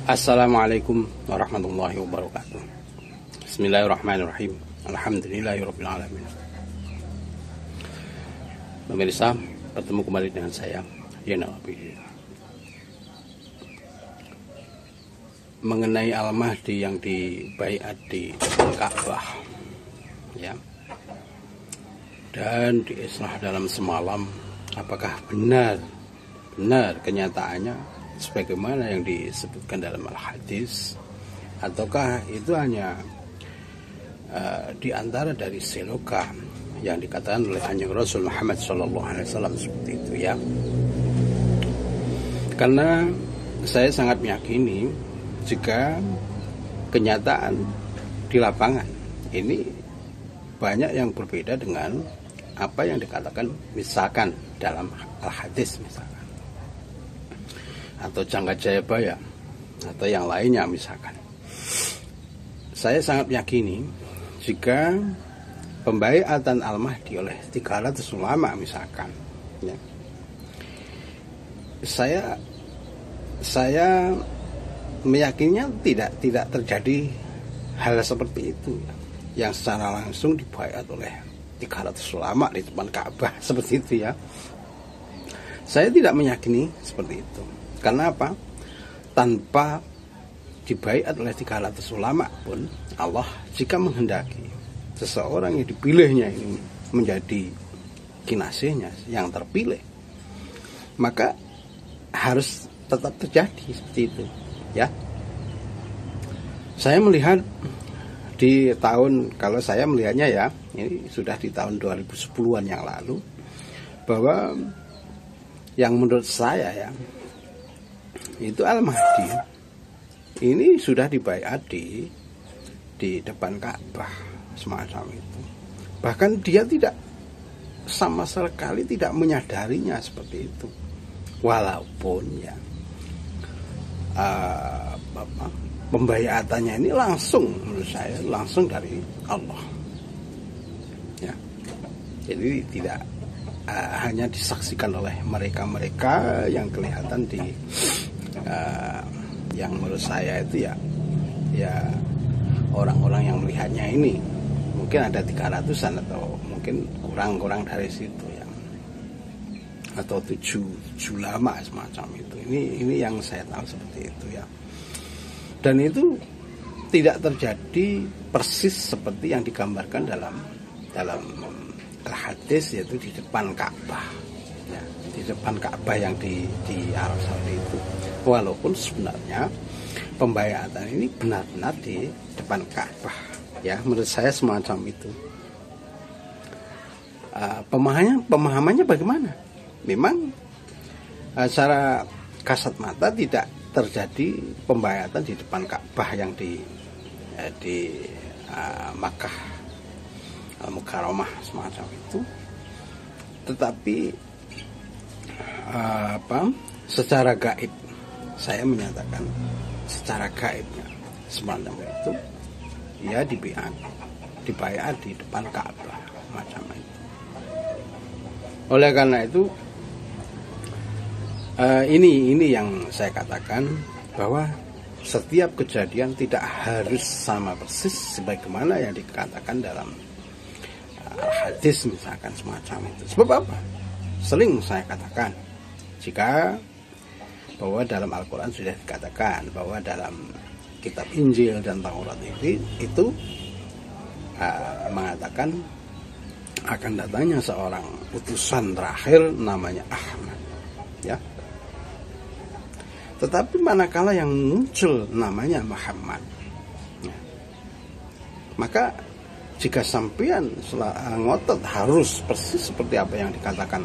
Assalamualaikum warahmatullahi wabarakatuh. Bismillahirrahmanirrahim. Alhamdulillahirabbil alamin. Pemirsa, bertemu kembali dengan saya Zainal Abidin. Mengenai Al-Mahdi yang dibaiat di Ka'bah, ya, dan diislah dalam semalam, apakah benar kenyataannya sebagaimana yang disebutkan dalam al-hadis, ataukah itu hanya di antara dari seloka yang dikatakan oleh Kanjeng Rasul Muhammad SAW seperti itu, ya. Karena saya sangat meyakini jika kenyataan di lapangan ini banyak yang berbeda dengan apa yang dikatakan misalkan dalam al-hadis misalkan, atau Jangka Jayabaya atau yang lainnya misalkan. Saya sangat meyakini jika pembaiatan Al-Mahdi oleh 300 ulama misalkan, ya, saya meyakininya tidak terjadi hal seperti itu, ya, yang secara langsung dibaiat oleh 300 ulama di depan Ka'bah seperti itu, ya. Saya tidak meyakini seperti itu. Karena apa? Tanpa dibaiat oleh 300 ulama pun, Allah jika menghendaki seseorang yang dipilihnya ini menjadi kinasihnya yang terpilih, maka harus tetap terjadi seperti itu, ya. Saya melihat di tahun, kalau saya melihatnya, ya, ini sudah di tahun 2010-an yang lalu, bahwa yang menurut saya, ya, itu Al-Mahdi ini sudah dibaiat di depan Ka'bah semacam itu. Bahkan dia tidak sama sekali tidak menyadarinya seperti itu. Walaupun, ya, pembaiatannya ini langsung, menurut saya langsung dari Allah, ya. Jadi tidak hanya disaksikan oleh mereka yang kelihatan di yang menurut saya itu, ya orang-orang yang melihatnya ini mungkin ada 300-an atau mungkin kurang dari situ, ya, atau 7 lama semacam itu. Ini yang saya tahu seperti itu, ya. Dan itu tidak terjadi persis seperti yang digambarkan dalam hadis, yaitu di depan Ka'bah, ya, di depan Ka'bah yang di Arab Saudi itu. Walaupun sebenarnya pembaiatan ini benar-benar di depan Ka'bah, ya, menurut saya semacam itu. Pemahamannya bagaimana? Memang secara kasat mata tidak terjadi pembaiatan di depan Ka'bah yang di Makkah Al-Mukarramah semacam itu, tetapi secara gaib saya menyatakan secara gaibnya semacam itu, ya, dibaiat di depan Ka'bah macam itu. Oleh karena itu ini yang saya katakan bahwa setiap kejadian tidak harus sama persis sebagaimana yang dikatakan dalam hadis misalkan semacam itu. Sebab apa? Sering saya katakan jika bahwa dalam Al-Quran sudah dikatakan bahwa dalam kitab Injil dan Taurat itu mengatakan akan datangnya seorang utusan terakhir namanya Ahmad, ya. Tetapi manakala yang muncul namanya Muhammad, ya, maka jika sampean ngotot harus persis seperti apa yang dikatakan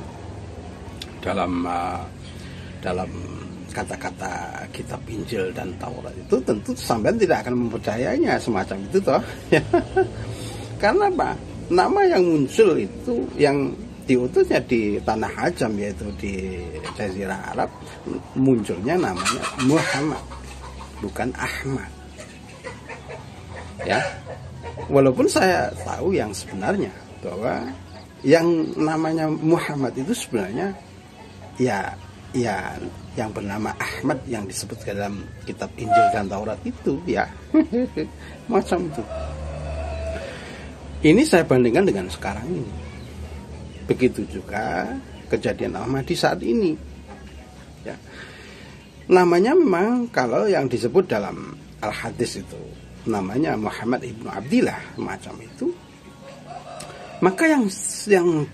dalam kata-kata kitab Injil dan Taurat itu, tentu sampean tidak akan mempercayainya semacam itu, toh. Karena apa? Nama yang muncul itu yang diutusnya di tanah Ajam, yaitu di Jazirah Arab, munculnya namanya Muhammad, bukan Ahmad, ya. Walaupun saya tahu yang sebenarnya bahwa yang namanya Muhammad itu sebenarnya ya yang bernama Ahmad yang disebut dalam kitab Injil dan Taurat itu ya. Macam itu. Ini saya bandingkan dengan sekarang ini. Begitu juga kejadian Al-Mahdi saat ini ya. Namanya memang kalau yang disebut dalam Al-Hadis itu namanya Muhammad ibnu Abdillah macam itu. Maka yang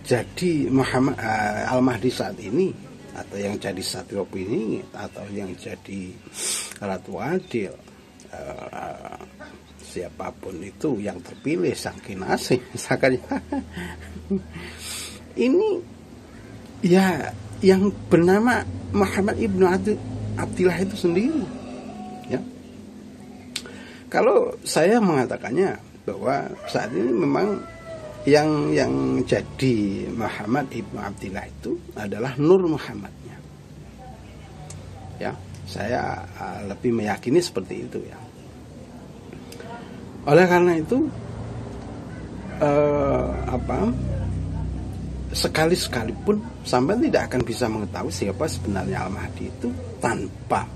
jadi Muhammad Al-Mahdi saat ini, atau yang jadi Satrop ini, atau yang jadi Ratu Adil, siapapun itu yang terpilih sang kinasih misalkan, ini ya yang bernama Muhammad ibnu Abdillah itu sendiri ya. Kalau saya mengatakannya bahwa saat ini memang yang jadi Muhammad ibnu Abdillah itu adalah Nur Muhammadnya ya. Saya lebih meyakini seperti itu ya. Oleh karena itu sekali-sekalipun sampai tidak akan bisa mengetahui siapa sebenarnya Al-Mahdi itu tanpa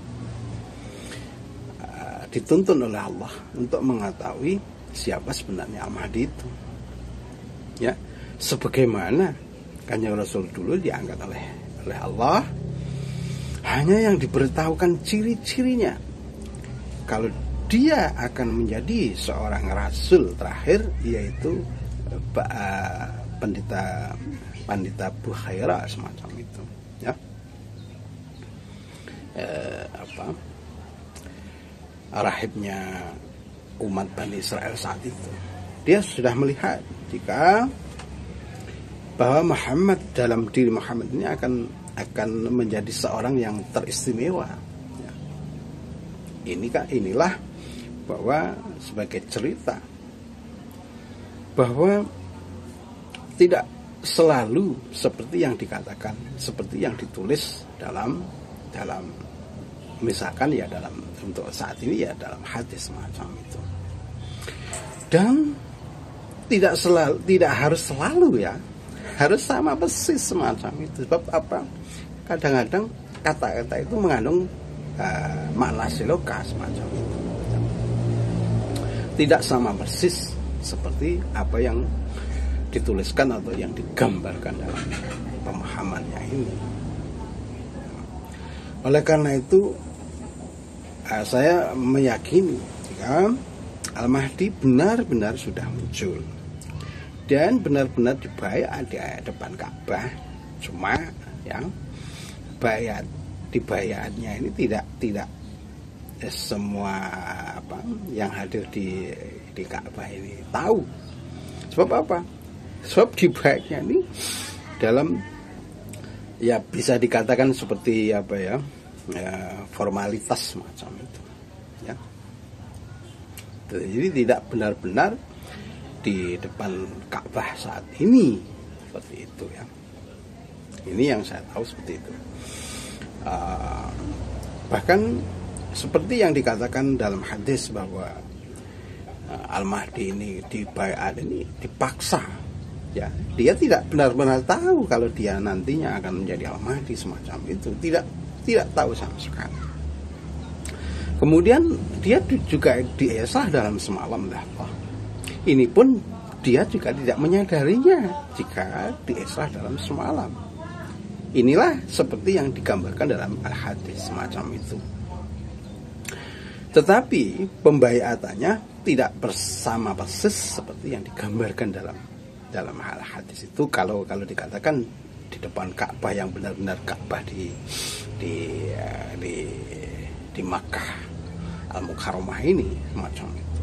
dituntun oleh Allah untuk mengetahui siapa sebenarnya Al-Mahdi itu ya. Sebagaimana Kanjeng Rasul dulu diangkat oleh Allah, hanya yang diberitahukan ciri-cirinya kalau dia akan menjadi seorang rasul terakhir, yaitu Pandita Bukhaira semacam itu ya. Rahibnya umat Bani Israel saat itu, dia sudah melihat jika bahwa Muhammad, dalam diri Muhammad ini akan menjadi seorang yang teristimewa ya. Inilah bahwa sebagai cerita bahwa tidak selalu seperti yang dikatakan, seperti yang ditulis dalam misalkan ya dalam untuk saat ini ya dalam hadis semacam itu. Dan tidak harus selalu ya, harus sama persis semacam itu. Sebab apa? Kadang-kadang kata-kata itu mengandung makna siloka semacam itu. Tidak sama persis seperti apa yang dituliskan atau yang digambarkan dalam pemahamannya ini. Oleh karena itu saya meyakini jika Al-Mahdi benar-benar sudah muncul dan benar-benar dibayat di depan Ka'bah. Cuma yang dibayatnya ini tidak semua yang hadir di Ka'bah ini tahu. Sebab apa? Sebab dibayatnya ini dalam ya bisa dikatakan seperti formalitas macam itu ya. Jadi tidak benar-benar di depan Ka'bah saat ini seperti itu ya. Ini yang saya tahu seperti itu. Bahkan seperti yang dikatakan dalam hadis bahwa Al-Mahdi ini dibayat ini dipaksa ya. Dia tidak benar-benar tahu kalau dia nantinya akan menjadi Al-Mahdi semacam itu. Tidak tahu sama sekali. Kemudian dia juga diesah dalam semalam Allah. Ini pun dia juga tidak menyadarinya jika diesah dalam semalam. Inilah seperti yang digambarkan dalam Al-Hadis semacam itu. Tetapi pembayatannya tidak bersama persis seperti yang digambarkan dalam Al-Hadis itu. Kalau dikatakan di depan Ka'bah yang benar-benar Ka'bah di Makkah Al-Mukarramah ini macam itu.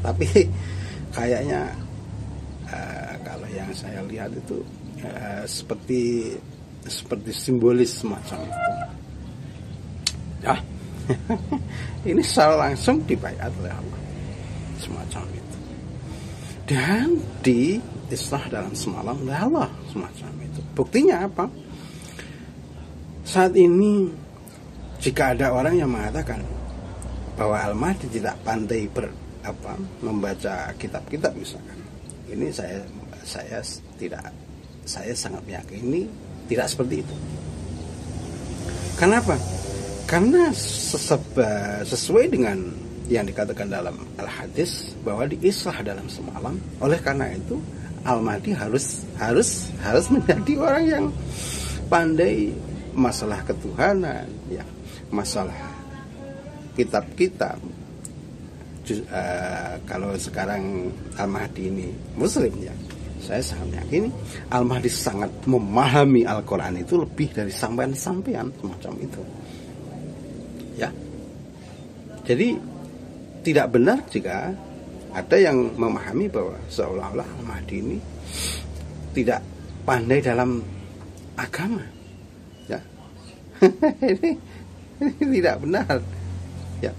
Tapi kayaknya kalau yang saya lihat itu seperti simbolis semacam itu. Ya. Ini secara langsung dibayat oleh Allah semacam itu. Dan diislah dalam semalam oleh Allah semacam itu. Buktinya apa? Saat ini jika ada orang yang mengatakan bahwa Al-Mahdi tidak pandai membaca kitab-kitab misalkan, ini saya sangat meyakini tidak seperti itu. Kenapa? Karena sesuai dengan yang dikatakan dalam Al-Hadis bahwa diislah dalam semalam. Oleh karena itu Al-Mahdi harus menjadi orang yang pandai masalah ketuhanan, ya, masalah kitab-kitab. Kalau sekarang Al-Mahdi ini Muslim, ya, saya sangat yakin Al-Mahdi sangat memahami Al-Quran itu lebih dari sampean-sampean semacam itu, ya. Jadi tidak benar jika ada yang memahami bahwa seolah-olah Al-Mahdi ini tidak pandai dalam agama, ya. ini tidak benar, ya.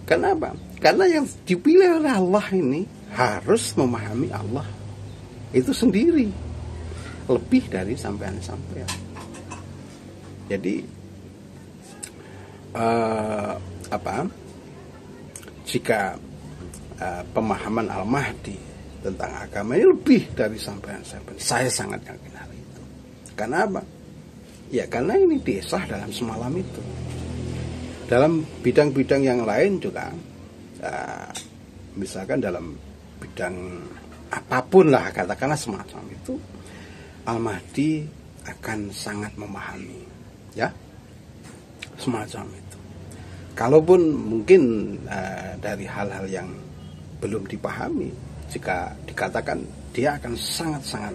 Kenapa? Karena yang dipilih oleh Allah ini harus memahami Allah itu sendiri lebih dari sampean-sampean. Jadi jika pemahaman Al-Mahdi tentang agama ini lebih dari sampean-sampean, saya sangat yakin hal itu. Karena apa? Ya karena ini disah dalam semalam itu. Dalam bidang-bidang yang lain juga, misalkan dalam bidang apapun lah, katakanlah semacam itu, Al-Mahdi akan sangat memahami, ya, semacam itu. Kalaupun mungkin dari hal-hal yang belum dipahami, jika dikatakan dia akan sangat-sangat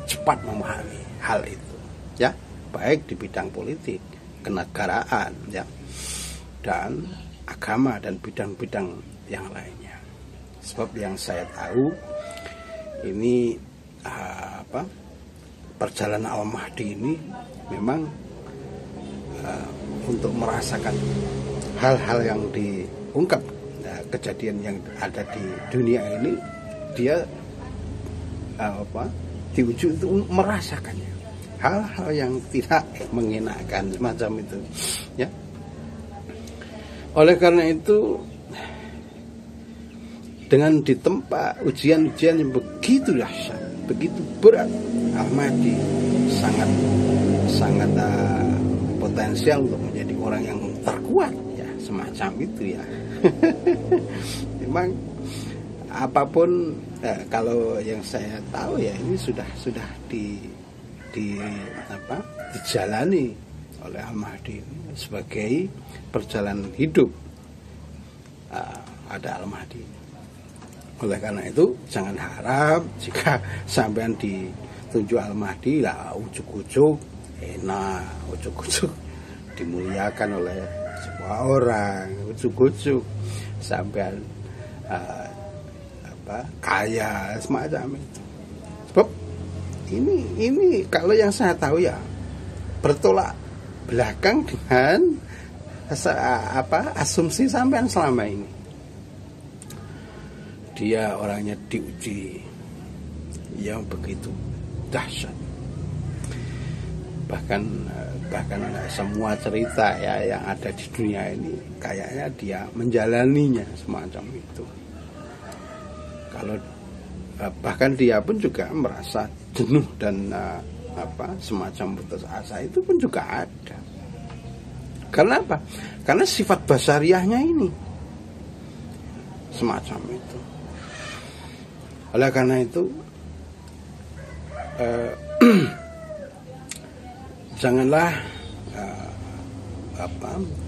cepat memahami hal itu, ya, baik di bidang politik, kenegaraan, ya, dan agama dan bidang-bidang yang lainnya. Sebab yang saya tahu ini perjalanan Al-Mahdi ini memang untuk merasakan hal-hal yang diungkap, kejadian yang ada di dunia ini, dia diuji itu merasakannya, hal-hal yang tidak mengenakan semacam itu, ya. Oleh karena itu, dengan ditempa ujian-ujian yang begitu dahsyat, begitu berat, Al-Mahdi sangat potensial untuk menjadi orang yang terkuat, ya, semacam itu, ya. Memang apapun, kalau yang saya tahu, ya, ini sudah dijalani oleh Al-Mahdi sebagai perjalanan hidup. Ada Al-Mahdi. Oleh karena itu jangan harap jika sampean ditunjuk Al-Mahdi lah ujuk-ujuk enak, ujuk-ujuk dimuliakan oleh sebuah orang, ujuk-ujuk sampean kaya semacam itu. Sebab ini kalau yang saya tahu, ya, bertolak belakang dengan asumsi sampean selama ini. Dia orangnya diuji yang begitu dahsyat. Bahkan semua cerita, ya, yang ada di dunia ini kayaknya dia menjalaninya semacam itu. Kalau bahkan dia pun juga merasa jenuh dan semacam putus asa itu pun juga ada. Karena apa? Karena sifat basariahnya ini semacam itu. Oleh karena itu janganlah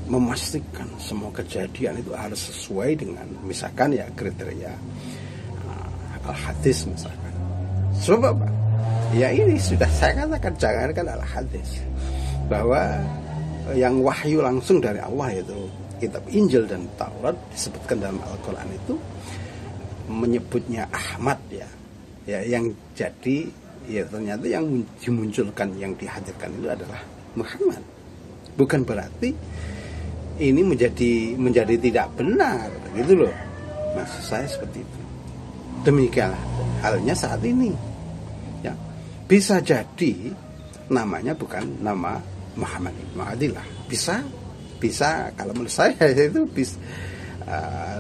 memastikan semua kejadian itu harus sesuai dengan misalkan, ya, kriteria Al-Hadis misalkan. Sebab apa? Ya ini sudah saya katakan, jangankan Al-Hadis, bahwa yang wahyu langsung dari Allah, yaitu kitab Injil dan Taurat, disebutkan dalam Al-Quran itu menyebutnya Ahmad, ya, yang jadi, ya, ternyata yang dimunculkan, yang dihadirkan itu adalah Muhammad. Bukan berarti ini menjadi tidak benar, gitu loh. Maksud saya seperti itu. Demikianlah halnya saat ini, ya. Bisa jadi namanya bukan nama Muhammad ibn Abdillah. Bisa kalau menurut saya itu bisa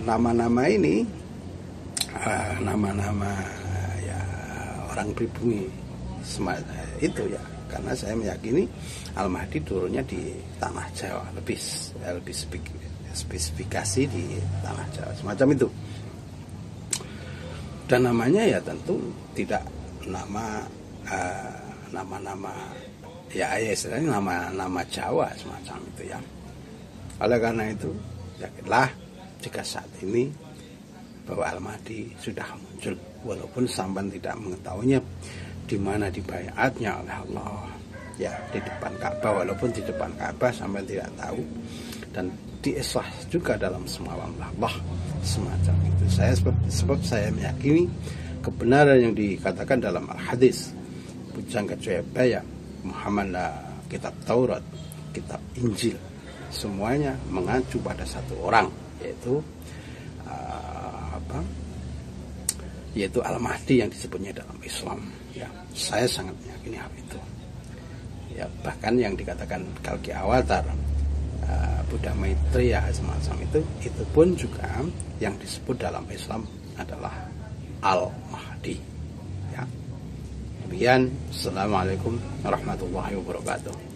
nama-nama ini nama-nama, ya, orang pribumi itu, ya, karena saya meyakini Al-Mahdi turunnya di tanah Jawa, lebih spesifikasi di tanah Jawa, semacam itu. Dan namanya ya tentu tidak nama-nama ya istilahnya nama Jawa semacam itu ya. Oleh karena itu yakinlah jika saat ini bahwa Al-Mahdi sudah muncul, walaupun sampai tidak mengetahuinya di mana dibaiatnya oleh Allah ya, di depan Ka'bah, walaupun di depan Ka'bah sampai tidak tahu, dan diislah juga dalam semalam Allah semacam itu. Sebab saya meyakini kebenaran yang dikatakan dalam Al-Hadis Pujangga Jayabaya Muhammad, kitab Taurat, kitab Injil, semuanya mengacu pada satu orang, yaitu Al-Mahdi yang disebutnya dalam Islam ya. Saya sangat meyakini hal itu ya. Bahkan yang dikatakan Kalki Awatar, Buddha Maitreya semacam itu pun juga yang disebut dalam Islam adalah Al-Mahdi ya. Demikian, Assalamualaikum warahmatullahi wabarakatuh.